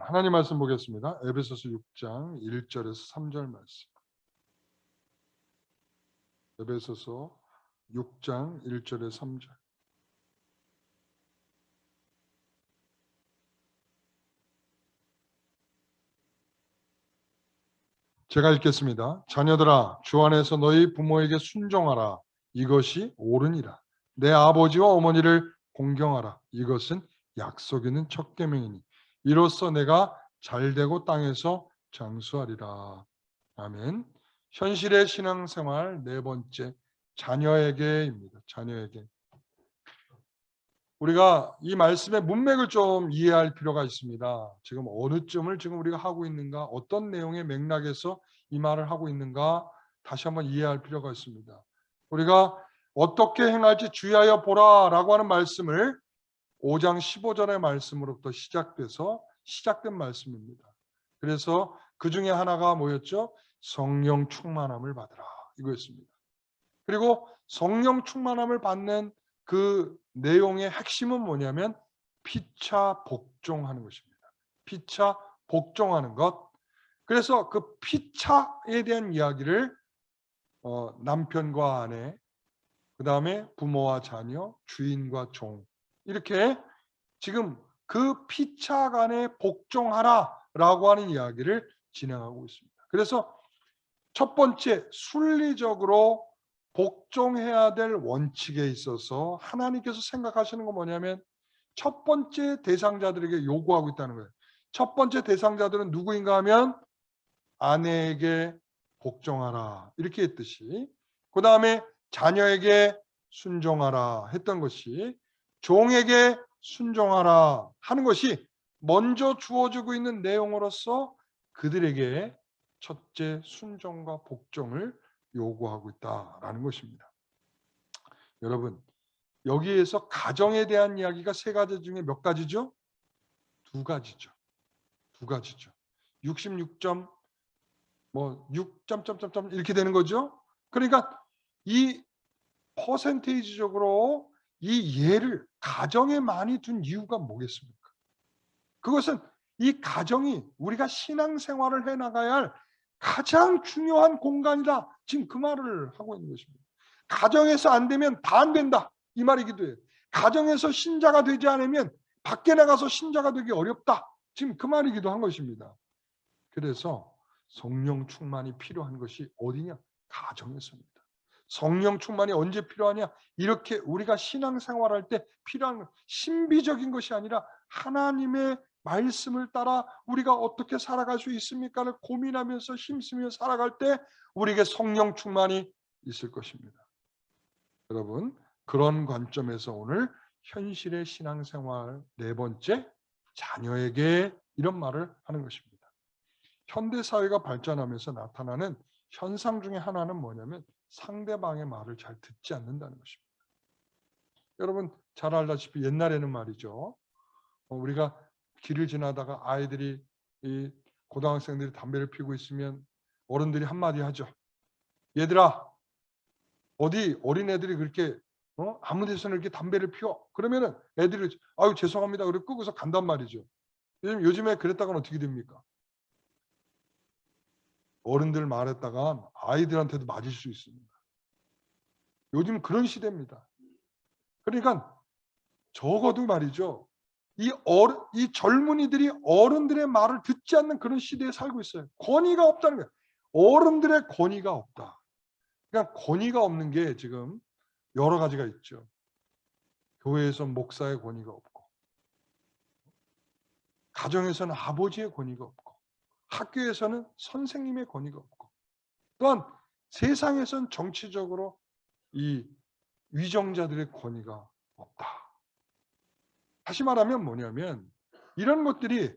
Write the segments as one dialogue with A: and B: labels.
A: 하나님 말씀 보겠습니다. 에베소서 6장 1절에서 3절 말씀. 에베소서 6장 1절에서 3절. 제가 읽겠습니다. 자녀들아, 주 안에서 너희 부모에게 순종하라. 이것이 옳으니라. 내 아버지와 어머니를 공경하라. 이것은 약속 있는 첫 계명이니 이로써 내가 잘되고 땅에서 장수하리라. 아멘. 현실의 신앙생활 네 번째, 자녀에게입니다. 자녀에게. 우리가 이 말씀의 문맥을 좀 이해할 필요가 있습니다. 지금 어느 점을 지금 우리가 하고 있는가, 어떤 내용의 맥락에서 이 말을 하고 있는가 다시 한번 이해할 필요가 있습니다. 우리가 어떻게 행할지 주의하여 보라라고 하는 말씀을 5장 15절의 말씀으로부터 시작된 말씀입니다. 그래서 그 중에 하나가 뭐였죠? 성령 충만함을 받으라 이거였습니다. 그리고 성령 충만함을 받는 그 내용의 핵심은 뭐냐면 피차 복종하는 것입니다. 피차 복종하는 것. 그래서 그 피차에 대한 이야기를 남편과 아내, 그 다음에 부모와 자녀, 주인과 종, 이렇게 지금 그 피차 간에 복종하라라고 하는 이야기를 진행하고 있습니다. 그래서 첫 번째, 순리적으로 복종해야 될 원칙에 있어서 하나님께서 생각하시는 건 뭐냐면 첫 번째 대상자들에게 요구하고 있다는 거예요. 첫 번째 대상자들은 누구인가 하면 아내에게 복종하라 이렇게 했듯이, 그 다음에 자녀에게 순종하라 했던 것이, 종에게 순종하라 하는 것이 먼저 주어지고 있는 내용으로서 그들에게 첫째 순종과 복종을 요구하고 있다라는 것입니다. 여러분, 여기에서 가정에 대한 이야기가 세 가지 중에 몇 가지죠? 두 가지죠. 66점 6 이렇게 되는 거죠. 그러니까 이 퍼센테이지적으로 이 예를 가정에 많이 둔 이유가 뭐겠습니까? 그것은 이 가정이 우리가 신앙생활을 해나가야 할 가장 중요한 공간이다. 지금 그 말을 하고 있는 것입니다. 가정에서 안 되면 다 안 된다. 이 말이기도 해요. 가정에서 신자가 되지 않으면 밖에 나가서 신자가 되기 어렵다. 지금 그 말이기도 한 것입니다. 그래서 성령 충만이 필요한 것이 어디냐? 가정에서입니다. 성령 충만이 언제 필요하냐? 이렇게 우리가 신앙생활할 때 필요한 것, 신비적인 것이 아니라 하나님의 말씀을 따라 우리가 어떻게 살아갈 수 있습니까를 고민하면서 힘쓰며 살아갈 때 우리에게 성령 충만이 있을 것입니다. 여러분, 그런 관점에서 오늘 현실의 신앙생활 네 번째, 자녀에게 이런 말을 하는 것입니다. 현대사회가 발전하면서 나타나는 현상 중에 하나는 뭐냐면 상대방의 말을 잘 듣지 않는다는 것입니다. 여러분 잘 알다시피 옛날에는 말이죠. 우리가 길을 지나다가 아이들이, 이 고등학생들이 담배를 피우고 있으면 어른들이 한마디 하죠. 얘들아, 어디 어린애들이 그렇게 아무 데서나 이렇게 담배를 피워. 그러면은 애들이 아유 죄송합니다. 그리고 끄고서 간단 말이죠. 요즘에 그랬다가는 어떻게 됩니까? 어른들 말했다가 아이들한테도 맞을 수 있습니다. 요즘 그런 시대입니다. 그러니까 적어도 말이죠. 이 젊은이들이 어른들의 말을 듣지 않는 그런 시대에 살고 있어요. 권위가 없다는 거예요. 어른들의 권위가 없다. 그러니까 권위가 없는 게 지금 여러 가지가 있죠. 교회에서 목사의 권위가 없고, 가정에서는 아버지의 권위가 없고, 학교에서는 선생님의 권위가 없고, 또한 세상에서는 정치적으로 이 위정자들의 권위가 없다. 다시 말하면 뭐냐면 이런 것들이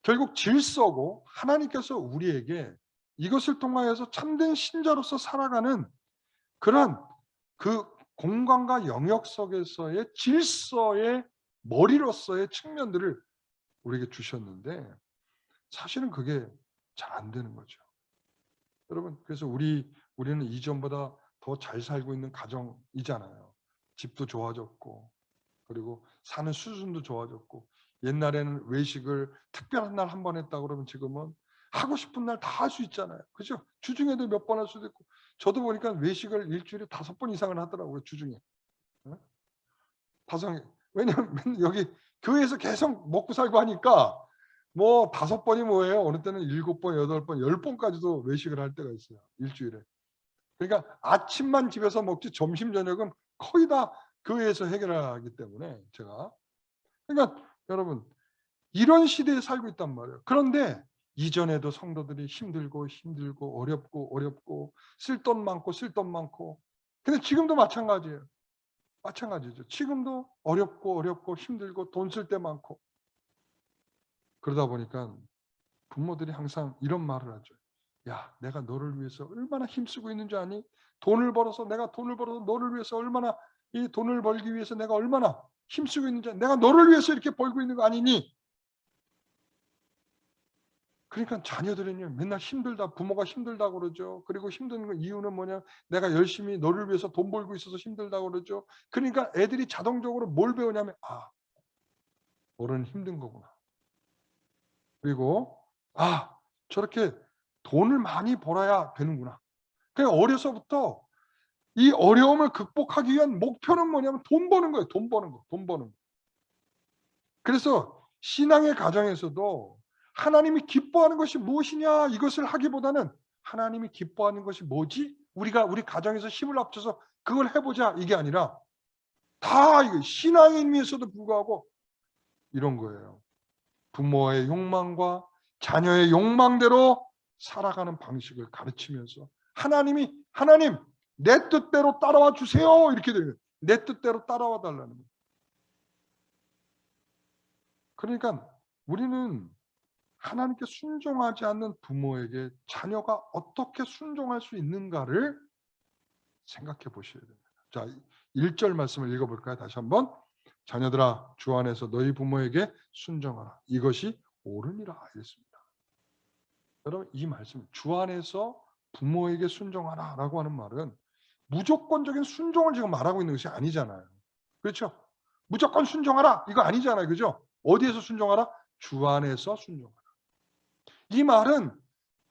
A: 결국 질서고 하나님께서 우리에게 이것을 통하여서 참된 신자로서 살아가는 그런 그 공간과 영역 속에서의 질서의 머리로서의 측면들을 우리에게 주셨는데 사실은 그게 잘 안 되는 거죠. 여러분, 그래서 우리는 이전보다 더 잘 살고 있는 가정이잖아요. 집도 좋아졌고 그리고 사는 수준도 좋아졌고, 옛날에는 외식을 특별한 날 한 번 했다 그러면 지금은 하고 싶은 날 다 할 수 있잖아요. 그죠? 주중에도 몇 번 할 수도 있고. 저도 보니까 외식을 일주일에 5번 이상을 하더라고요. 주중에. 어? 왜냐면 여기 교회에서 계속 먹고 살고 하니까 뭐 5번이 뭐예요? 어느 때는 7번, 8번, 10번까지도 외식을 할 때가 있어요. 일주일에. 그러니까 아침만 집에서 먹지 점심 저녁은 거의 다 교회에서 해결하기 때문에 제가. 그러니까 여러분 이런 시대에 살고 있단 말이에요. 그런데 이전에도 성도들이 힘들고 어렵고 쓸 돈 많고. 근데 지금도 마찬가지예요. 마찬가지죠. 지금도 어렵고 힘들고 돈 쓸 때 많고. 그러다 보니까 부모들이 항상 이런 말을 하죠. 야, 내가 너를 위해서 얼마나 힘쓰고 있는 줄 아니? 내가 돈을 벌어서 너를 위해서 얼마나, 이 돈을 벌기 위해서 내가 얼마나 힘쓰고 있는지, 내가 너를 위해서 이렇게 벌고 있는 거 아니니? 그러니까 자녀들은요, 맨날 힘들다, 부모가 힘들다 그러죠. 그리고 힘든 이유는 뭐냐? 내가 열심히 너를 위해서 돈 벌고 있어서 힘들다 그러죠. 그러니까 애들이 자동적으로 뭘 배우냐면, 아, 어른은 힘든 거구나. 그리고 저렇게 돈을 많이 벌어야 되는구나. 그냥 어려서부터 이 어려움을 극복하기 위한 목표는 뭐냐면 돈 버는 거예요. 돈 버는 거. 그래서 신앙의 가정에서도 하나님이 기뻐하는 것이 무엇이냐 이것을 하기보다는 하나님이 기뻐하는 것이 뭐지? 우리 가정에서 힘을 합쳐서 그걸 해보자 이게 아니라 다 이거 신앙인임에서도 불구하고 이런 거예요. 부모의 욕망과 자녀의 욕망대로 살아가는 방식을 가르치면서 하나님 내 뜻대로 따라와 주세요 이렇게 되는 거예요. 내 뜻대로 따라와 달라는 거예요. 그러니까 우리는 하나님께 순종하지 않는 부모에게 자녀가 어떻게 순종할 수 있는가를 생각해 보셔야 됩니다. 자, 1절 말씀을 읽어볼까요? 다시 한번. 자녀들아 주 안에서 너희 부모에게 순종하라. 이것이 옳으니라 하였습니다. 여러분 이 말씀 주 안에서 부모에게 순종하라 라고 하는 말은 무조건적인 순종을 지금 말하고 있는 것이 아니잖아요. 그렇죠? 무조건 순종하라 이거 아니잖아요. 그죠? 어디에서 순종하라? 주 안에서 순종하라. 이 말은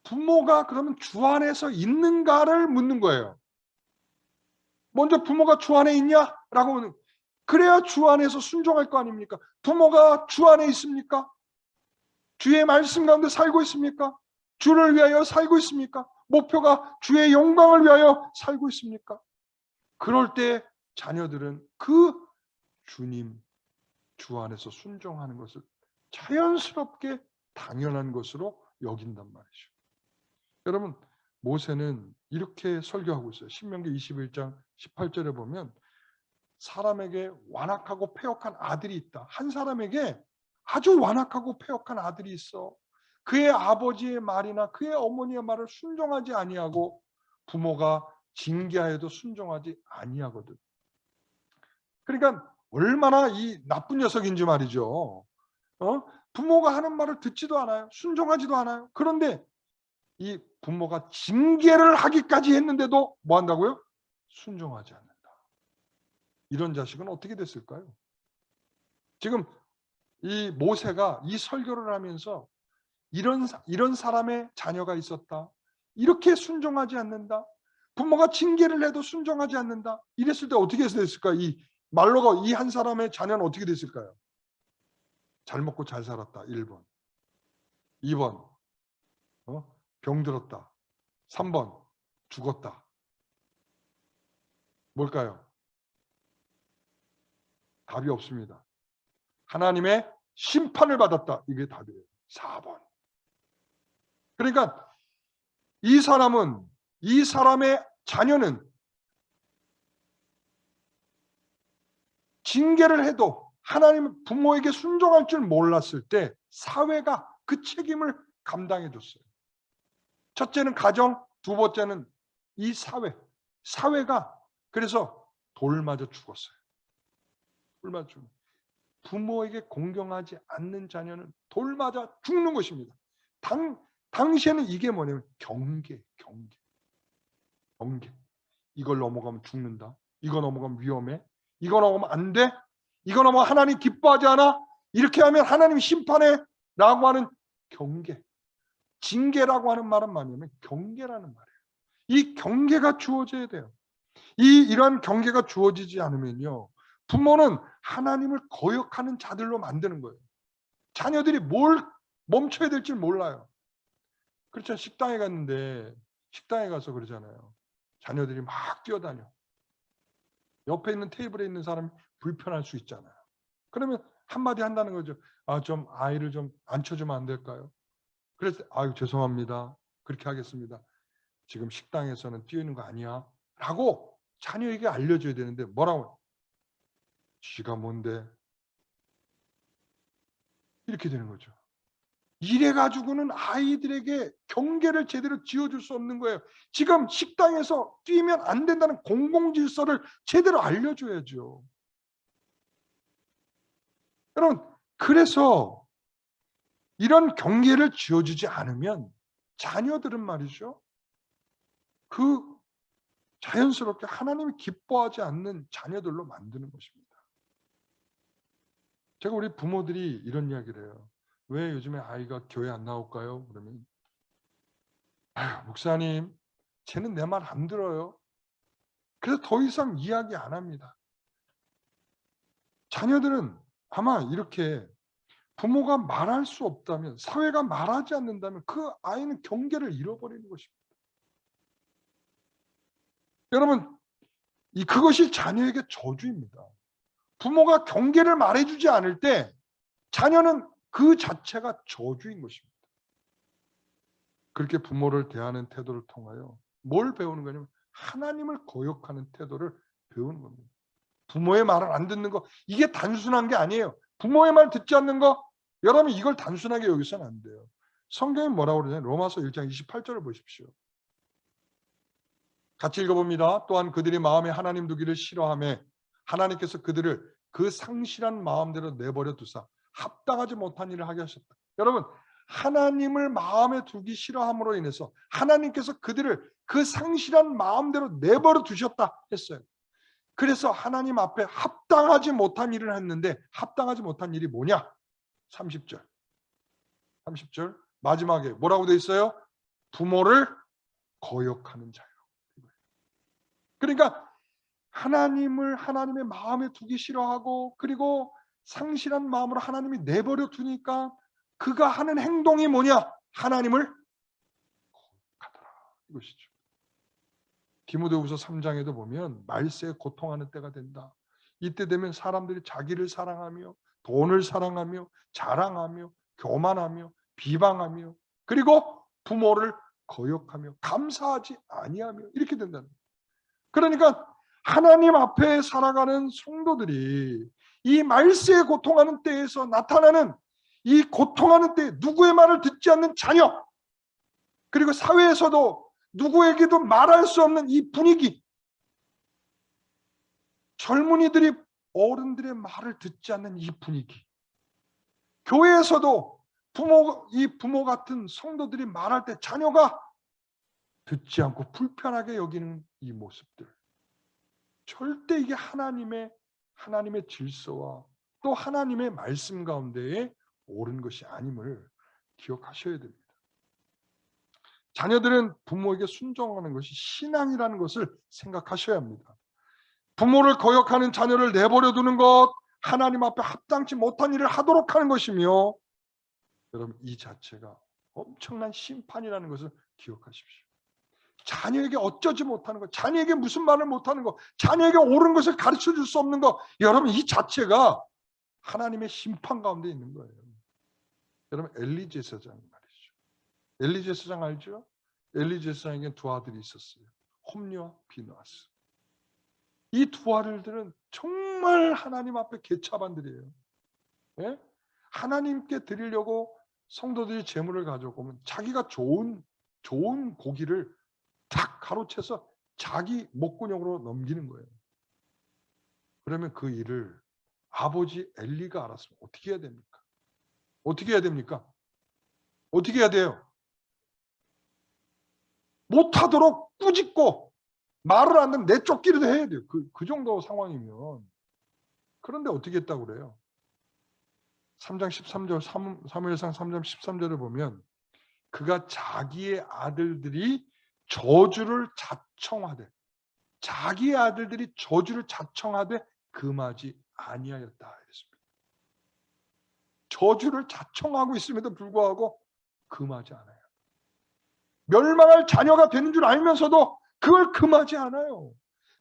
A: 부모가 그러면 주 안에서 있는가를 묻는 거예요. 먼저 부모가 주 안에 있냐? 라고 묻는 거예요. 그래야 주 안에서 순종할 거 아닙니까? 부모가 주 안에 있습니까? 주의 말씀 가운데 살고 있습니까? 주를 위하여 살고 있습니까? 목표가 주의 영광을 위하여 살고 있습니까? 그럴 때 자녀들은 그 주님, 주 안에서 순종하는 것을 자연스럽게 당연한 것으로 여긴단 말이죠. 여러분, 모세는 이렇게 설교하고 있어요. 신명기 21장 18절에 보면 사람에게 완악하고 패역한 아들이 있다. 한 사람에게 아주 완악하고 패역한 아들이 있어. 그의 아버지의 말이나 그의 어머니의 말을 순종하지 아니하고 부모가 징계하여도 순종하지 아니하거든. 그러니까 얼마나 이 나쁜 녀석인지 말이죠. 부모가 하는 말을 듣지도 않아요. 순종하지도 않아요. 그런데 이 부모가 징계를 하기까지 했는데도 뭐 한다고요? 순종하지 않는다. 이런 자식은 어떻게 됐을까요? 지금 이 모세가 이 설교를 하면서 이런 사람의 자녀가 있었다. 이렇게 순종하지 않는다. 부모가 징계를 해도 순종하지 않는다. 이랬을 때 어떻게 됐을까? 이 말로가 이 한 사람의 자녀는 어떻게 됐을까요? 잘 먹고 잘 살았다. 1번. 2번. 병들었다. 3번. 죽었다. 뭘까요? 답이 없습니다. 하나님의 심판을 받았다. 이게 답이에요. 4번. 그러니까 이 사람의 자녀는 징계를 해도 하나님 부모에게 순종할 줄 몰랐을 때 사회가 그 책임을 감당해 줬어요. 첫째는 가정, 두 번째는 이 사회가 그래서 돌맞아 죽었어요. 돌맞아 죽는. 부모에게 공경하지 않는 자녀는 돌맞아 죽는 것입니다. 당시에는 이게 뭐냐면 경계. 이걸 넘어가면 죽는다. 이거 넘어가면 위험해. 이거 넘어가면 안 돼. 이거는 뭐 하나님 기뻐하지 않아? 이렇게 하면 하나님 심판해? 라고 하는 경계. 징계라고 하는 말은 뭐냐면 경계라는 말이에요. 이 경계가 주어져야 돼요. 이러한 경계가 주어지지 않으면요, 부모는 하나님을 거역하는 자들로 만드는 거예요. 자녀들이 뭘 멈춰야 될지 몰라요. 그렇죠. 식당에 갔는데 식당에 가서 그러잖아요. 자녀들이 막 뛰어다녀. 옆에 있는 테이블에 있는 사람이 불편할 수 있잖아요. 그러면 한마디 한다는 거죠. 좀 아이를 좀 앉혀주면 안 될까요? 그래서 아유 죄송합니다. 그렇게 하겠습니다. 지금 식당에서는 뛰는 거 아니야. 라고 자녀에게 알려줘야 되는데 뭐라고? 쥐가 뭔데? 이렇게 되는 거죠. 이래 가지고는 아이들에게 경계를 제대로 지어줄 수 없는 거예요. 지금 식당에서 뛰면 안 된다는 공공질서를 제대로 알려줘야죠. 여러분, 그래서 이런 경계를 지어주지 않으면 자녀들은 말이죠, 그 자연스럽게 하나님이 기뻐하지 않는 자녀들로 만드는 것입니다. 제가 우리 부모들이 이런 이야기를 해요. 왜 요즘에 아이가 교회 안 나올까요? 그러면 아유, 목사님, 쟤는 내 말 안 들어요. 그래서 더 이상 이야기 안 합니다. 자녀들은 아마 이렇게 부모가 말할 수 없다면, 사회가 말하지 않는다면 그 아이는 경계를 잃어버리는 것입니다. 여러분, 그것이 자녀에게 저주입니다. 부모가 경계를 말해주지 않을 때 자녀는 그 자체가 저주인 것입니다. 그렇게 부모를 대하는 태도를 통하여 뭘 배우는 거냐면 하나님을 거역하는 태도를 배우는 겁니다. 부모의 말을 안 듣는 거, 이게 단순한 게 아니에요. 부모의 말 듣지 않는 거, 여러분 이걸 단순하게 여기서는 안 돼요. 성경이 뭐라고 그러냐면 로마서 1장 28절을 보십시오. 같이 읽어봅니다. 또한 그들이 마음에 하나님 두기를 싫어하며 하나님께서 그들을 그 상실한 마음대로 내버려 두사 합당하지 못한 일을 하게 하셨다. 여러분, 하나님을 마음에 두기 싫어함으로 인해서 하나님께서 그들을 그 상실한 마음대로 내버려 두셨다 했어요. 그래서 하나님 앞에 합당하지 못한 일을 했는데 합당하지 못한 일이 뭐냐? 30절. 마지막에 뭐라고 돼 있어요? 부모를 거역하는 자요. 그러니까 하나님을 하나님의 마음에 두기 싫어하고 그리고 상실한 마음으로 하나님이 내버려 두니까 그가 하는 행동이 뭐냐? 하나님을 거역하더라. 이것이죠. 디모데후서 3장에도 보면 말세에 고통하는 때가 된다. 이때 되면 사람들이 자기를 사랑하며 돈을 사랑하며 자랑하며 교만하며 비방하며 그리고 부모를 거역하며 감사하지 아니하며 이렇게 된다는 거예요. 그러니까 하나님 앞에 살아가는 성도들이 이 말세에 고통하는 때에서 나타나는 이 고통하는 때 누구의 말을 듣지 않는 자녀, 그리고 사회에서도 누구에게도 말할 수 없는 이 분위기, 젊은이들이 어른들의 말을 듣지 않는 이 분위기, 교회에서도 부모 같은 성도들이 말할 때 자녀가 듣지 않고 불편하게 여기는 이 모습들, 절대 이게 하나님의 질서와 또 하나님의 말씀 가운데에 옳은 것이 아님을 기억하셔야 됩니다. 자녀들은 부모에게 순종하는 것이 신앙이라는 것을 생각하셔야 합니다. 부모를 거역하는 자녀를 내버려 두는 것, 하나님 앞에 합당치 못한 일을 하도록 하는 것이며, 여러분 이 자체가 엄청난 심판이라는 것을 기억하십시오. 자녀에게 어쩌지 못하는 것, 자녀에게 무슨 말을 못하는 것, 자녀에게 옳은 것을 가르쳐 줄 수 없는 것, 여러분 이 자체가 하나님의 심판 가운데 있는 거예요. 여러분 엘리 제사장 말이죠. 엘리 제사장 알죠? 엘리 제사장에게 두 아들이 있었어요. 홈리와 비느하스. 이 두 아들들은 정말 하나님 앞에 개차반들이에요. 예? 하나님께 드리려고 성도들이 제물을 가져오면 자기가 좋은 고기를 탁 가로채서 자기 목구멍으로 넘기는 거예요. 그러면 그 일을 아버지 엘리가 알았으면 어떻게 해야 됩니까? 어떻게 해야 됩니까? 어떻게 해야 돼요? 못하도록 꾸짖고 말을 안 듣는 내쫓기라도 해야 돼요. 그 정도 상황이면 그런데 어떻게 했다고 그래요? 3장 13절 사무엘상 3장 13절을 보면 그가 자기의 아들들이 저주를 자청하되 자기의 아들들이 저주를 자청하되 금하지 아니하였다 이랬습니다. 저주를 자청하고 있음에도 불구하고 금하지 않아요. 멸망할 자녀가 되는 줄 알면서도 그걸 금하지 않아요.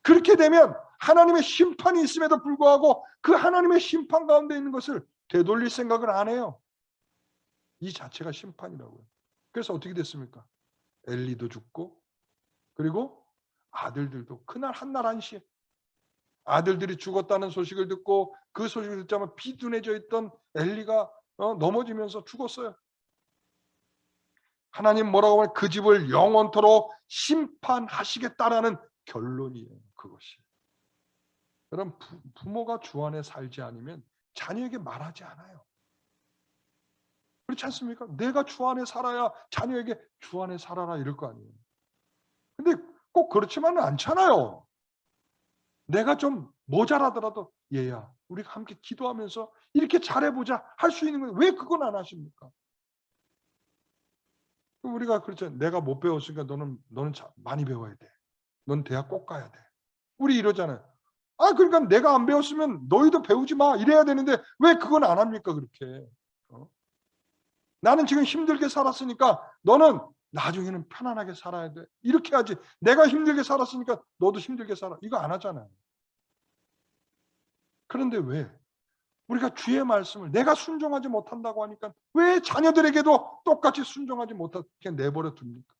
A: 그렇게 되면 하나님의 심판이 있음에도 불구하고 그 하나님의 심판 가운데 있는 것을 되돌릴 생각을 안 해요. 이 자체가 심판이라고요. 그래서 어떻게 됐습니까? 엘리도 죽고 그리고 아들들도 그날 한날 한시 아들들이 죽었다는 소식을 듣고 그 소식을 듣자마자 비둔해져 있던 엘리가 넘어지면서 죽었어요. 하나님 뭐라고 하면 그 집을 영원토록 심판하시겠다라는 결론이에요. 그것이. 여러분 부모가 주 안에 살지 않으면 자녀에게 말하지 않아요. 그렇지 않습니까? 내가 주 안에 살아야 자녀에게 주 안에 살아라 이럴 거 아니에요. 근데 꼭 그렇지만은 않잖아요. 내가 좀 모자라더라도 얘야 우리가 함께 기도하면서 이렇게 잘해보자 할 수 있는 거예요. 왜 그건 안 하십니까? 우리가 그렇죠. 내가 못 배웠으니까 너는 많이 배워야 돼. 넌 대학 꼭 가야 돼. 우리 이러잖아요. 그러니까 내가 안 배웠으면 너희도 배우지 마 이래야 되는데 왜 그건 안 합니까 그렇게. 나는 지금 힘들게 살았으니까 너는 나중에는 편안하게 살아야 돼. 이렇게 하지. 내가 힘들게 살았으니까 너도 힘들게 살아. 이거 안 하잖아요. 그런데 왜? 우리가 주의 말씀을 내가 순종하지 못한다고 하니까 왜 자녀들에게도 똑같이 순종하지 못하게 내버려 둡니까?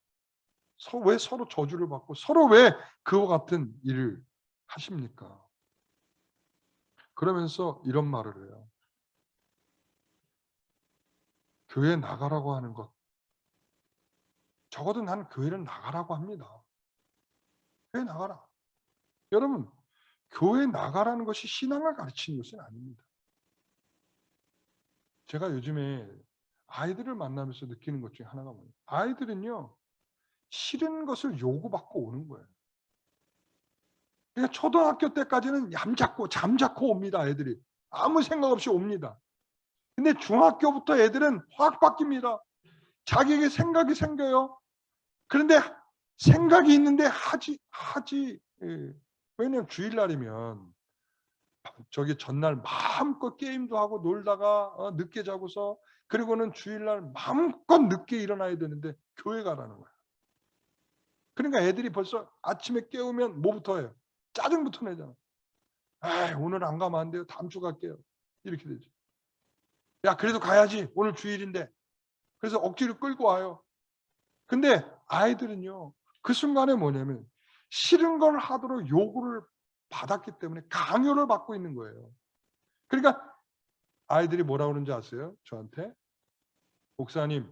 A: 왜 서로 저주를 받고 서로 왜 그와 같은 일을 하십니까? 그러면서 이런 말을 해요. 교회 나가라고 하는 것. 적어도 난 교회를 나가라고 합니다. 교회 나가라. 여러분, 교회 나가라는 것이 신앙을 가르치는 것은 아닙니다. 제가 요즘에 아이들을 만나면서 느끼는 것 중에 하나가 뭐예요? 아이들은요. 싫은 것을 요구받고 오는 거예요. 그러니까 초등학교 때까지는 얌잡고 잠잡고 옵니다. 애들이. 아무 생각 없이 옵니다. 근데 중학교부터 애들은 확 바뀝니다. 자기에게 생각이 생겨요. 그런데 생각이 있는데 하지. 예. 왜냐면 주일날이면 저기 전날 마음껏 게임도 하고 놀다가 늦게 자고서 그리고는 주일날 마음껏 늦게 일어나야 되는데 교회 가라는 거예요. 그러니까 애들이 벌써 아침에 깨우면 뭐부터 해요? 짜증부터 내잖아. 오늘 안 가면 안 돼요. 다음 주 갈게요. 이렇게 되죠. 야 그래도 가야지. 오늘 주일인데. 그래서 억지로 끌고 와요. 근데 아이들은요. 그 순간에 뭐냐면 싫은 걸 하도록 요구를 받았기 때문에 강요를 받고 있는 거예요. 그러니까 아이들이 뭐라고 그러는지 아세요? 저한테. 목사님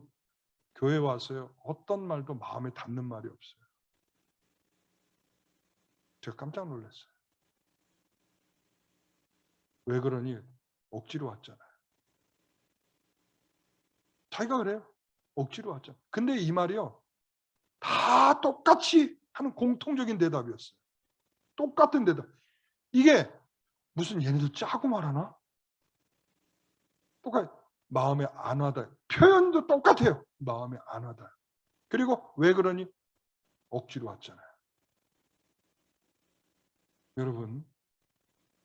A: 교회 와서요. 어떤 말도 마음에 닿는 말이 없어요. 제가 깜짝 놀랐어요. 왜 그러니? 억지로 왔잖아요. 자기가 그래요. 억지로 왔잖아요. 근데 이 말이요. 다 똑같이 하는 공통적인 대답이었어요. 똑같은 대답. 이게 무슨 얘네도 짜고 말하나? 똑같 마음에 안 와닿아요. 표현도 똑같아요. 마음에 안 와닿아요. 그리고 왜 그러니? 억지로 왔잖아요. 여러분,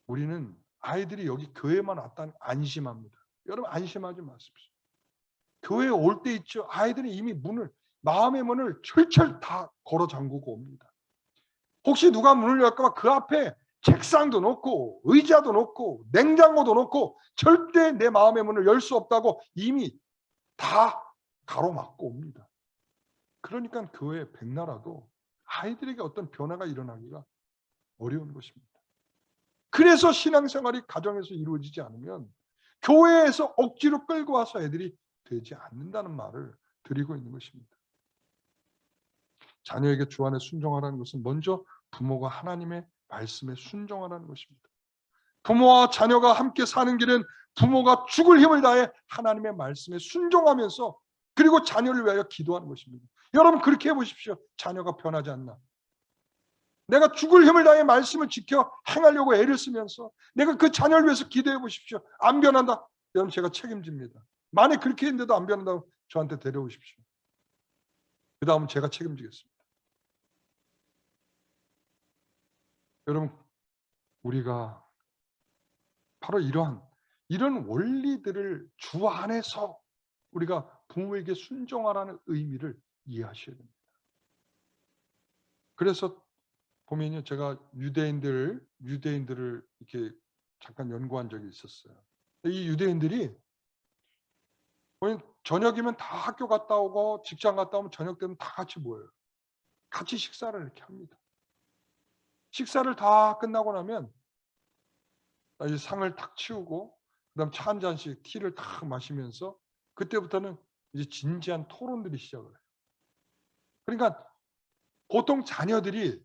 A: 우리는 아이들이 여기 교회만 왔다는 안심합니다. 여러분 안심하지 마십시오. 교회에 올 때 있죠. 아이들은 이미 마음의 문을 철철 다 걸어 잠그고 옵니다. 혹시 누가 문을 열까 봐 그 앞에 책상도 놓고 의자도 놓고 냉장고도 놓고 절대 내 마음의 문을 열 수 없다고 이미 다 가로막고 옵니다. 그러니까 교회 백나라도 아이들에게 어떤 변화가 일어나기가 어려운 것입니다. 그래서 신앙생활이 가정에서 이루어지지 않으면 교회에서 억지로 끌고 와서 애들이 되지 않는다는 말을 드리고 있는 것입니다. 자녀에게 주 안에 순종하라는 것은 먼저 부모가 하나님의 말씀에 순종하라는 것입니다. 부모와 자녀가 함께 사는 길은 부모가 죽을 힘을 다해 하나님의 말씀에 순종하면서 그리고 자녀를 위하여 기도하는 것입니다. 여러분 그렇게 해보십시오. 자녀가 변하지 않나? 내가 죽을 힘을 다해 말씀을 지켜 행하려고 애를 쓰면서 내가 그 자녀를 위해서 기도해 보십시오. 안 변한다. 여러분 제가 책임집니다. 만약 그렇게 했는데도 안 변한다고 저한테 데려오십시오. 그 다음은 제가 책임지겠습니다. 여러분 우리가 바로 이런 원리들을 주 안에서 우리가 부모에게 순종하라는 의미를 이해하셔야 됩니다. 그래서 보면요, 제가 유대인들을 이렇게 잠깐 연구한 적이 있었어요. 이 유대인들이 저녁이면 다 학교 갔다 오고 직장 갔다 오면 저녁 되면 다 같이 모여요. 같이 식사를 이렇게 합니다. 식사를 다 끝나고 나면 이 상을 탁 치우고 그다음 차 한 잔씩 티를 탁 마시면서 그때부터는 이제 진지한 토론들이 시작을 해요. 그러니까 보통 자녀들이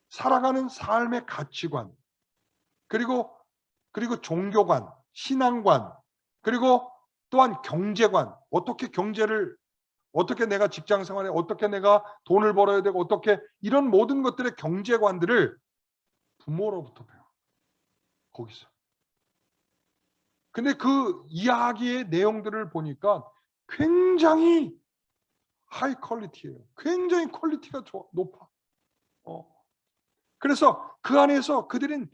A: 살아가는 삶의 가치관, 그리고 종교관, 신앙관, 그리고 또한 경제관, 어떻게 내가 직장 생활에 어떻게 내가 돈을 벌어야 되고 어떻게 이런 모든 것들의 경제관들을 부모로부터 배워요. 거기서. 근데 그 이야기의 내용들을 보니까 굉장히 하이 퀄리티예요. 굉장히 퀄리티가 높아. 그래서 그 안에서 그들은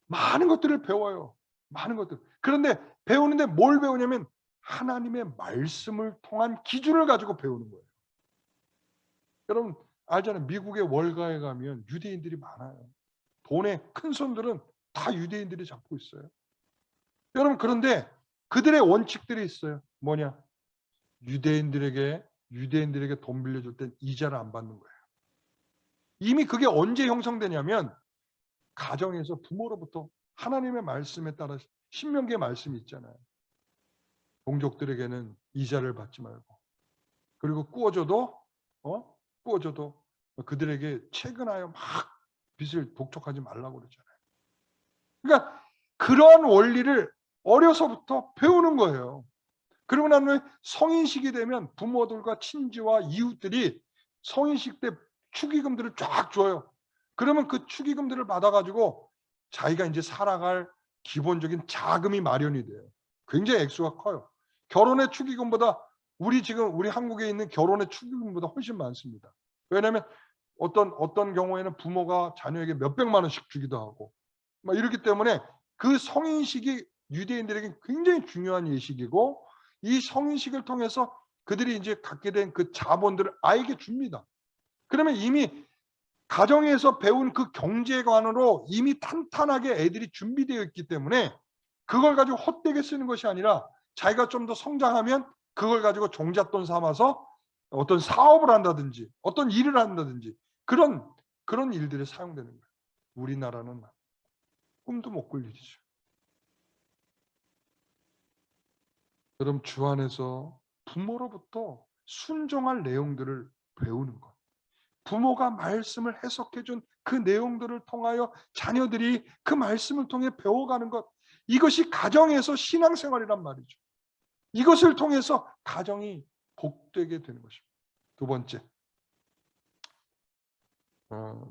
A: 많은 것들을 배워요. 많은 것들. 그런데 배우는데 뭘 배우냐면 하나님의 말씀을 통한 기준을 가지고 배우는 거예요. 여러분 알잖아요. 미국의 월가에 가면 유대인들이 많아요. 돈의 큰 손들은 다 유대인들이 잡고 있어요. 여러분 그런데 그들의 원칙들이 있어요. 뭐냐? 유대인들에게 돈 빌려줄 땐 이자를 안 받는 거예요. 이미 그게 언제 형성되냐면 가정에서 부모로부터 하나님의 말씀에 따라 신명기의 말씀이 있잖아요. 동족들에게는 이자를 받지 말고 그리고 꾸어줘도 그들에게 채근하여 막 빚을 독촉하지 말라고 그러잖아요. 그러니까 그런 원리를 어려서부터 배우는 거예요. 그리고 난 후에 성인식이 되면 부모들과 친지와 이웃들이 성인식 때 축의금들을 쫙 줘요. 그러면 그 축의금들을 받아가지고 자기가 이제 살아갈 기본적인 자금이 마련이 돼요. 굉장히 액수가 커요. 결혼의 축의금보다 우리 한국에 있는 결혼의 축의금보다 훨씬 많습니다. 왜냐하면 어떤 경우에는 부모가 자녀에게 몇백만 원씩 주기도 하고 막 이렇기 때문에 그 성인식이 유대인들에게 굉장히 중요한 예식이고 이 성인식을 통해서 그들이 이제 갖게 된 그 자본들을 아이에게 줍니다. 그러면 이미 가정에서 배운 그 경제관으로 이미 탄탄하게 애들이 준비되어 있기 때문에 그걸 가지고 헛되게 쓰는 것이 아니라 자기가 좀 더 성장하면 그걸 가지고 종잣돈 삼아서 어떤 사업을 한다든지 어떤 일을 한다든지 그런 일들에 사용되는 거예요. 우리나라는 꿈도 못 꿀 일이죠. 여러분 주 안에서 부모로부터 순종할 내용들을 배우는 것. 부모가 말씀을 해석해 준 그 내용들을 통하여 자녀들이 그 말씀을 통해 배워가는 것. 이것이 가정에서 신앙생활이란 말이죠. 이것을 통해서 가정이 복되게 되는 것입니다.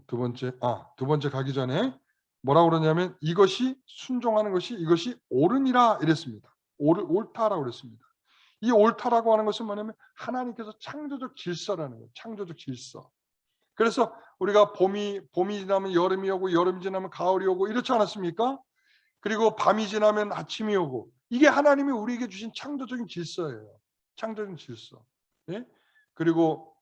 A: 두 번째 가기 전에 뭐라고 그러냐면 이것이 순종하는 것이 이것이 옳으니라 이랬습니다. 옳다라고 그랬습니다. 이 옳다라고 하는 것은 뭐냐면 하나님께서 창조적 질서라는 거예요. 창조적 질서. 그래서 우리가 봄이 지나면 여름이 오고 여름이 지나면 가을이 오고 이렇지 않았습니까? 그리고 밤이 지나면 아침이 오고 이게 하나님이 우리에게 주신 창조적인 질서예요. 창조적인 질서. 예? 그리고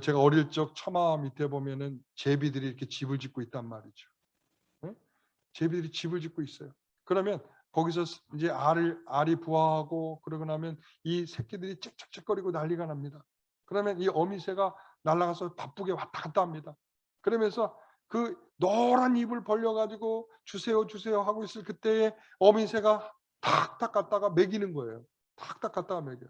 A: 제가 어릴 적 처마 밑에 보면은 제비들이 이렇게 집을 짓고 있단 말이죠. 예? 제비들이 집을 짓고 있어요. 그러면 거기서 이제 알이 부화하고 그러고 나면 이 새끼들이 짹짹짹거리고 난리가 납니다. 그러면 이 어미새가 날아가서 바쁘게 왔다 갔다 합니다. 그러면서 그 노란 입을 벌려가지고 주세요 주세요 하고 있을 그때에 어미새가 탁탁 갔다가 먹이는 거예요. 탁탁 갔다가 먹여요.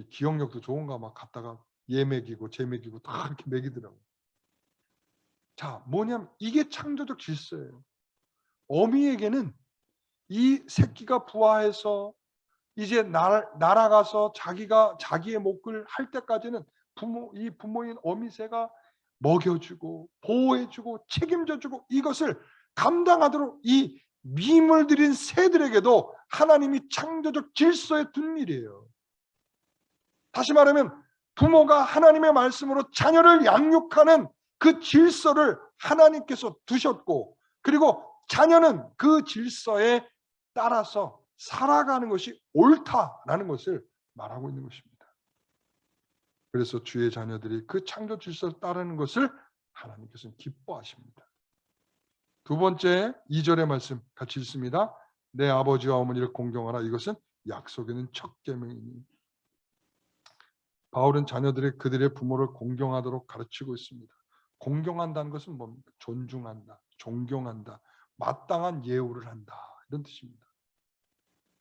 A: 기억력도 좋은가 막 갔다가 얘 먹이고 쟤 먹이고 다 이렇게 먹이더라고요. 자, 뭐냐면 이게 창조적 질서예요. 어미에게는 이 새끼가 부화해서 이제 날아가서 자기의 목을 할 때까지는 부모인 어미새가 먹여주고 보호해주고 책임져주고 이것을 감당하도록 이 밈을 들인 새들에게도 하나님이 창조적 질서에 둔 일이에요. 다시 말하면 부모가 하나님의 말씀으로 자녀를 양육하는 그 질서를 하나님께서 두셨고, 그리고 자녀는 그 질서에 따라서 살아가는 것이 옳다라는 것을 말하고 있는 것입니다. 그래서 주의 자녀들이 그 창조 질서를 따르는 것을 하나님께서는 기뻐하십니다. 두 번째 2절의 말씀 같이 읽습니다. 내 아버지와 어머니를 공경하라. 이것은 약속에 있는 첫 계명이니. 바울은 자녀들이 그들의 부모를 공경하도록 가르치고 있습니다. 공경한다는 것은 뭡니까? 존중한다, 존경한다, 마땅한 예우를 한다, 이런 뜻입니다.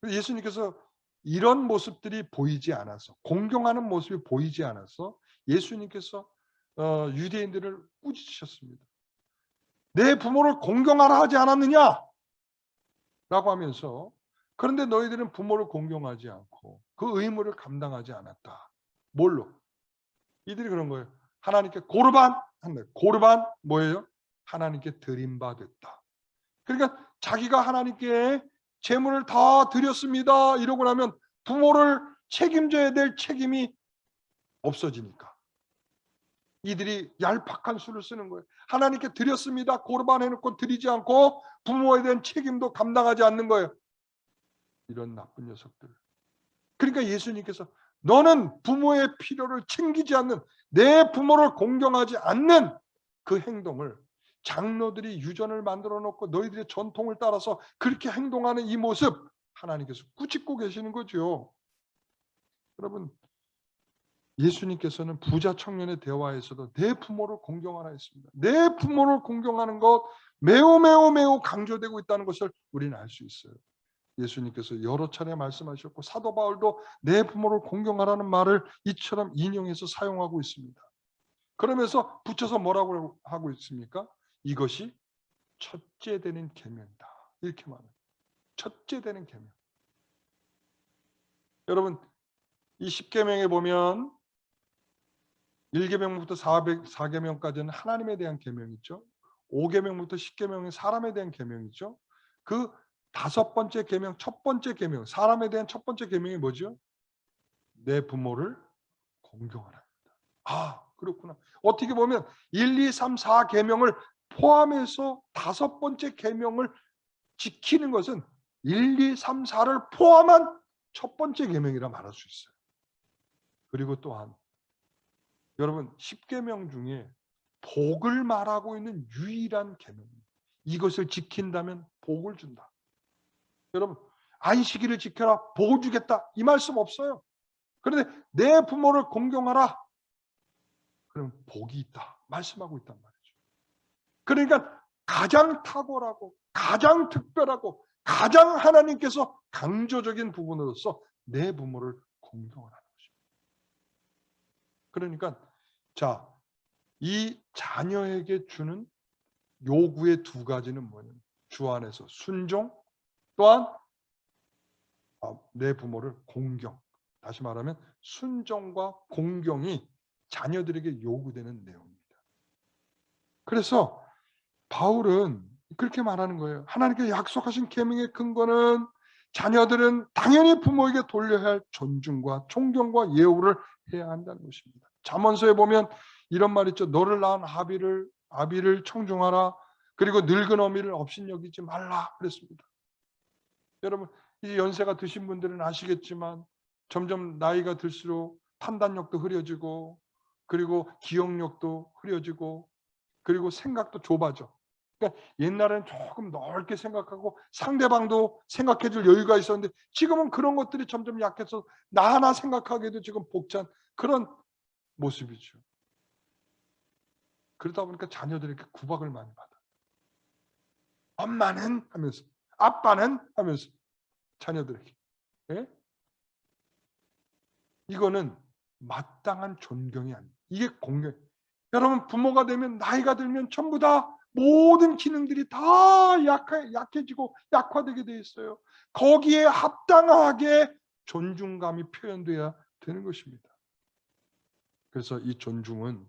A: 예수님께서 이런 모습들이 보이지 않아서, 공경하는 모습이 보이지 않아서 예수님께서 유대인들을 꾸짖으셨습니다. 내 부모를 공경하라 하지 않았느냐? 라고 하면서, 그런데 너희들은 부모를 공경하지 않고 그 의무를 감당하지 않았다. 뭘로? 이들이 그런 거예요. 하나님께 고르반 한다. 고르반 뭐예요? 하나님께 드림받았다. 그러니까 자기가 하나님께 재물을 다 드렸습니다 이러고 나면 부모를 책임져야 될 책임이 없어지니까 이들이 얄팍한 수를 쓰는 거예요. 하나님께 드렸습니다 고르반 해놓고 드리지 않고 부모에 대한 책임도 감당하지 않는 거예요. 이런 나쁜 녀석들. 그러니까 예수님께서 너는 부모의 필요를 챙기지 않는, 내 부모를 공경하지 않는 그 행동을, 장로들이 유전을 만들어 놓고 너희들의 전통을 따라서 그렇게 행동하는 이 모습 하나님께서 꾸짖고 계시는 거죠. 여러분, 예수님께서는 부자 청년의 대화에서도 내 부모를 공경하라 했습니다. 내 부모를 공경하는 것 매우 매우 매우 강조되고 있다는 것을 우리는 알 수 있어요. 예수님께서 여러 차례 말씀하셨고 사도 바울도 내 부모를 공경하라는 말을 이처럼 인용해서 사용하고 있습니다. 그러면서 붙여서 뭐라고 하고 있습니까? 이것이 첫째 되는 계명이다. 이렇게 말합니다. 첫째 되는 계명. 여러분, 이 10계명에 보면 1계명부터 4계명까지는 하나님에 대한 계명이죠. 5계명부터 10계명은 사람에 대한 계명이죠. 그 5번째 계명, 첫 번째 계명, 사람에 대한 첫 번째 계명이 뭐죠? 내 부모를 공경하라. 아, 그렇구나. 어떻게 보면 1, 2, 3, 4계명을 포함해서 5번째 계명을 지키는 것은 1, 2, 3, 4를 포함한 첫 번째 계명이라 말할 수 있어요. 그리고 또한 여러분 10계명 중에 복을 말하고 있는 유일한 계명입니다. 이것을 지킨다면 복을 준다. 여러분 안식일을 지켜라 복을 주겠다 이 말씀 없어요. 그런데 내 부모를 공경하라 그러면 복이 있다 말씀하고 있단 말이죠. 그러니까 가장 탁월하고 가장 특별하고 가장 하나님께서 강조적인 부분으로서 내 부모를 공경하라는 것입니다. 그러니까 자, 이 자녀에게 주는 요구의 두 가지는 뭐냐면 주 안에서 순종 또한 내 부모를 공경. 다시 말하면 순종과 공경이 자녀들에게 요구되는 내용입니다. 그래서 바울은 그렇게 말하는 거예요. 하나님께 약속하신 계명의 근거는 자녀들은 당연히 부모에게 돌려야 할 존중과 존경과 예우를 해야 한다는 것입니다. 잠언서에 보면 이런 말 있죠. 너를 낳은 아비를 청중하라. 그리고 늙은 어미를 업신여기지 말라 그랬습니다. 여러분 이제 연세가 드신 분들은 아시겠지만 점점 나이가 들수록 판단력도 흐려지고 그리고 기억력도 흐려지고 그리고 생각도 좁아져. 그러니까 옛날에는 조금 넓게 생각하고 상대방도 생각해 줄 여유가 있었는데 지금은 그런 것들이 점점 약해서 나 하나 생각하기에도 지금 벅찬 그런 모습이죠. 그러다 보니까 자녀들에게 구박을 많이 받아. 엄마는 하면서 아빠는 하면서 자녀들에게. 예? 이거는 마땅한 존경이 아니에요. 이게 공경. 여러분 부모가 되면 나이가 들면 전부 다 모든 기능들이 다 약해지고 약화되게 돼 있어요. 거기에 합당하게 존중감이 표현돼야 되는 것입니다. 그래서 이 존중은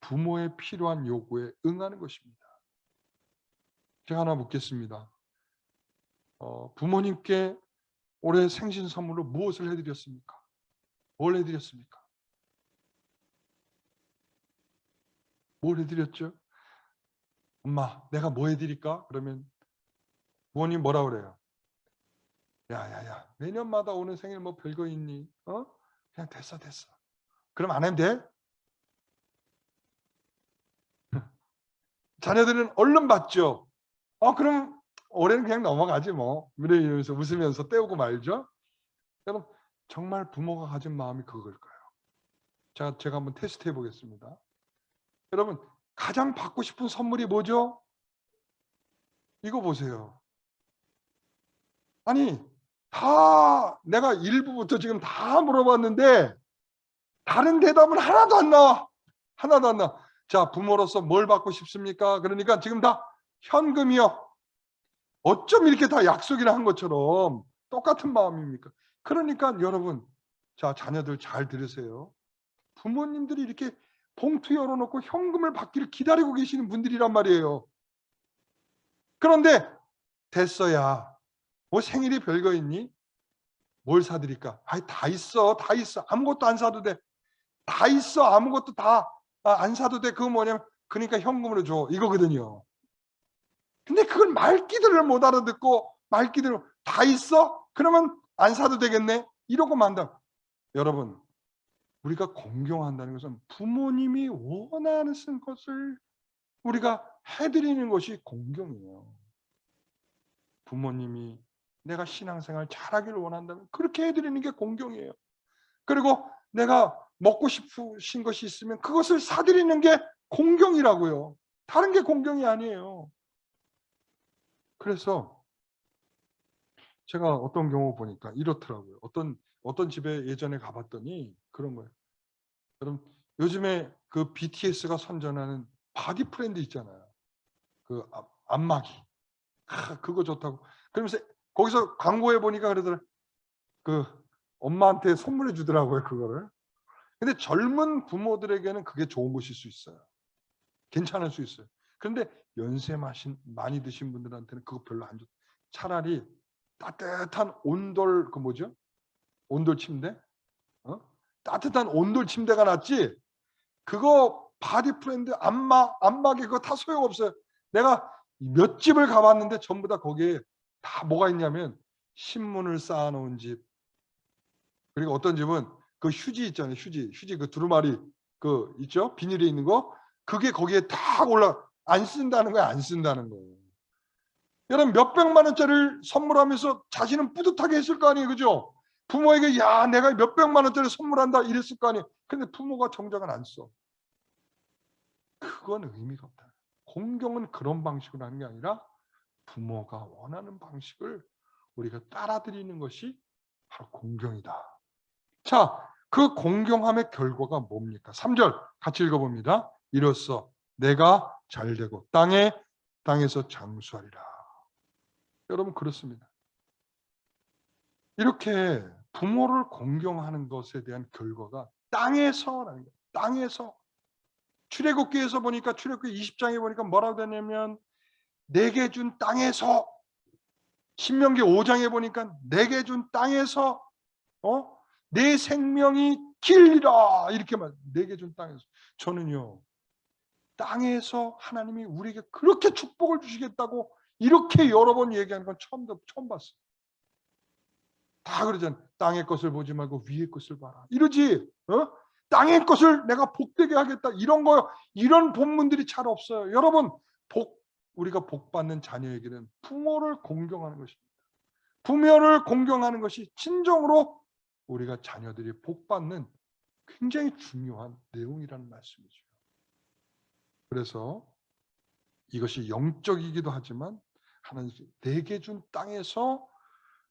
A: 부모의 필요한 요구에 응하는 것입니다. 제가 하나 묻겠습니다. 부모님께 올해 생신 선물로 무엇을 해드렸습니까? 뭘 해드렸습니까? 뭘 해드렸죠? 엄마, 내가 뭐 해드릴까? 그러면 부모님 뭐라 그래요? 야야야, 매년마다 오는 생일 뭐 별거 있니? 그냥 됐어. 그럼 안 하면 돼? 자녀들은 얼른 받죠. 그럼 올해는 그냥 넘어가지 뭐. 이러면서 웃으면서 때우고 말죠. 여러분, 정말 부모가 가진 마음이 그걸까요? 제가 한번 테스트 해보겠습니다. 여러분, 가장 받고 싶은 선물이 뭐죠? 이거 보세요. 아니, 다 내가 1부부터 지금 다 물어봤는데 다른 대답은 하나도 안 나와. 하나도 안 나와. 자, 부모로서 뭘 받고 싶습니까? 그러니까 지금 다 현금이요. 어쩜 이렇게 다 약속이나 한 것처럼 똑같은 마음입니까? 그러니까 여러분, 자, 자녀들 잘 들으세요. 부모님들이 이렇게 봉투 열어놓고 현금을 받기를 기다리고 계시는 분들이란 말이에요. 그런데 됐어야. 뭐 생일이 별거 있니? 뭘 사드릴까? 다 있어. 아무것도 안 사도 돼. 다 있어. 아무것도 다 안 사도 돼. 그거 뭐냐면 그러니까 현금으로 줘. 이거거든요. 근데 그걸 말귀들을 못 알아듣고 말귀대로 다 있어? 그러면 안 사도 되겠네? 이러고 만다. 여러분, 우리가 공경한다는 것은 부모님이 원하는 것을 우리가 해드리는 것이 공경이에요. 부모님이 내가 신앙생활 잘하기를 원한다면 그렇게 해드리는 게 공경이에요. 그리고 내가 먹고 싶으신 것이 있으면 그것을 사드리는 게 공경이라고요. 다른 게 공경이 아니에요. 그래서 제가 어떤 경우 보니까 이렇더라고요. 어떤 집에 예전에 가봤더니 그런 거예요. 여러분, 요즘에 그 BTS가 선전하는 바디 프렌드 있잖아요. 그 안마기. 그거 좋다고. 그러면서 거기서 광고해 보니까 그러더라. 그 엄마한테 선물해 주더라고요, 그거를. 근데 젊은 부모들에게는 그게 좋은 것일 수 있어요. 괜찮을 수 있어요. 그런데 연세 많이 드신 분들한테는 그거 별로 안 좋. 차라리 따뜻한 온돌 그 뭐죠? 온돌 침대? 따뜻한 온돌 침대가 낫지. 그거 바디 프렌드 안마기 그거 다 소용없어요. 내가 몇 집을 가봤는데 전부 다 거기에 다 뭐가 있냐면 신문을 쌓아놓은 집. 그리고 어떤 집은 그 휴지 있잖아요. 휴지 그 두루마리 그 있죠? 비닐에 있는 거. 그게 거기에 다 안 쓴다는 거예요. 안 쓴다는 거예요. 여러분 몇백만 원짜리를 선물하면서 자신은 뿌듯하게 했을 거 아니에요. 그죠? 부모에게 야 내가 몇백만 원짜리 선물한다 이랬을 거 아니에요. 근데 부모가 정작은 안 써. 그건 의미가 없다. 공경은 그런 방식으로 하는 게 아니라 부모가 원하는 방식을 우리가 따라드리는 것이 바로 공경이다. 자, 그 공경함의 결과가 뭡니까? 3절 같이 읽어봅니다. 이로써 내가 잘되고 땅에서 장수하리라. 여러분 그렇습니다. 이렇게 부모를 공경하는 것에 대한 결과가 땅에서라는 거예요. 땅에서. 출애굽기에서 보니까 출애굽기 20장에 보니까 뭐라고 되냐면 내게 준 땅에서. 신명기 5장에 보니까 내게 준 땅에서 내 생명이 길리라 이렇게 말. 내게 준 땅에서. 저는요. 땅에서 하나님이 우리에게 그렇게 축복을 주시겠다고 이렇게 여러 번 얘기하는 건 처음 봤어요. 다 그러잖아요. 땅의 것을 보지 말고 위의 것을 봐라. 이러지. 땅의 것을 내가 복되게 하겠다. 이런 본문들이 잘 없어요. 여러분, 우리가 복받는 자녀에게는 부모를 공경하는 것입니다. 부모를 공경하는 것이 진정으로 우리가 자녀들이 복받는 굉장히 중요한 내용이라는 말씀이죠. 그래서 이것이 영적이기도 하지만 하나님께서 내게 준 땅에서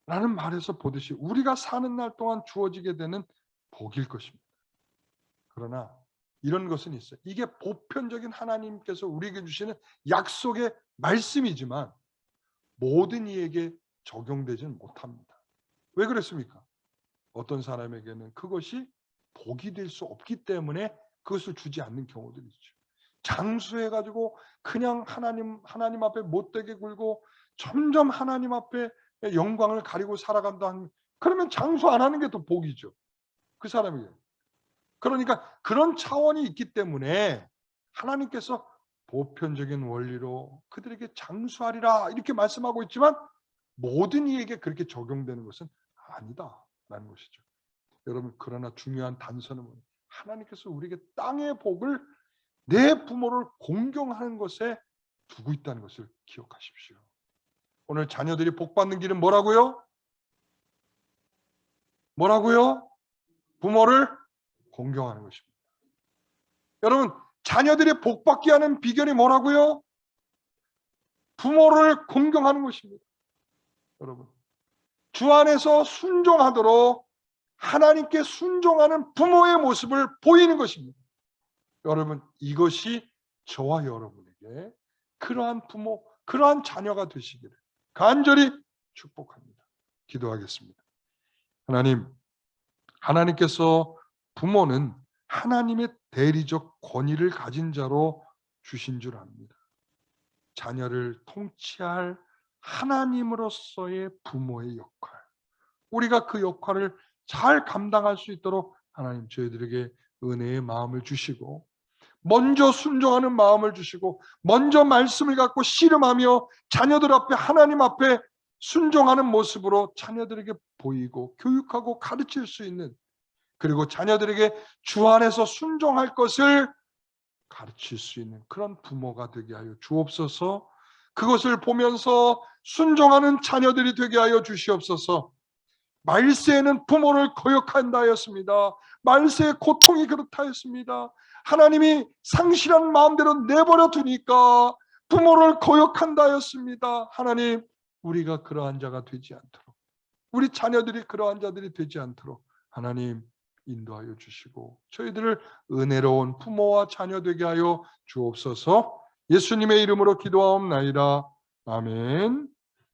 A: 라는 말에서 보듯이 우리가 사는 날 동안 주어지게 되는 복일 것입니다. 그러나 이런 것은 있어요. 이게 보편적인 하나님께서 우리에게 주시는 약속의 말씀이지만 모든 이에게 적용되지는 못합니다. 왜 그랬습니까? 어떤 사람에게는 그것이 복이 될 수 없기 때문에 그것을 주지 않는 경우들이 있죠. 장수해가지고 그냥 하나님 앞에 못되게 굴고 점점 하나님 앞에 영광을 가리고 살아간다. 그러면 장수 안 하는 게 더 복이죠. 그 사람에게. 그러니까 그런 차원이 있기 때문에 하나님께서 보편적인 원리로 그들에게 장수하리라 이렇게 말씀하고 있지만 모든 이에게 그렇게 적용되는 것은 아니다라는 것이죠. 여러분, 그러나 중요한 단서는 하나님께서 우리에게 땅의 복을 내 부모를 공경하는 것에 두고 있다는 것을 기억하십시오. 오늘 자녀들이 복 받는 길은 뭐라고요? 뭐라고요? 부모를 공경하는 것입니다. 여러분, 자녀들이 복 받게 하는 비결이 뭐라고요? 부모를 공경하는 것입니다. 여러분, 주 안에서 순종하도록 하나님께 순종하는 부모의 모습을 보이는 것입니다. 여러분, 이것이 저와 여러분에게 그러한 부모, 그러한 자녀가 되시기를 간절히 축복합니다. 기도하겠습니다. 하나님께서 부모는 하나님의 대리적 권위를 가진 자로 주신 줄 압니다. 자녀를 통치할 하나님으로서의 부모의 역할, 우리가 그 역할을 잘 감당할 수 있도록 하나님 저희들에게 은혜의 마음을 주시고 먼저 순종하는 마음을 주시고 먼저 말씀을 갖고 씨름하며 자녀들 앞에 하나님 앞에 순종하는 모습으로 자녀들에게 보이고 교육하고 가르칠 수 있는, 그리고 자녀들에게 주 안에서 순종할 것을 가르칠 수 있는 그런 부모가 되게 하여 주옵소서. 그것을 보면서 순종하는 자녀들이 되게 하여 주시옵소서. 말세에는 부모를 거역한다 하였습니다. 말세의 고통이 그렇다 했습니다. 하나님이 상실한 마음대로 내버려 두니까 부모를 거역한다 하였습니다. 하나님, 우리가 그러한 자가 되지 않도록, 우리 자녀들이 그러한 자들이 되지 않도록 하나님 인도하여 주시고 저희들을 은혜로운 부모와 자녀 되게 하여 주옵소서. 예수님의 이름으로 기도하옵나이다. 아멘.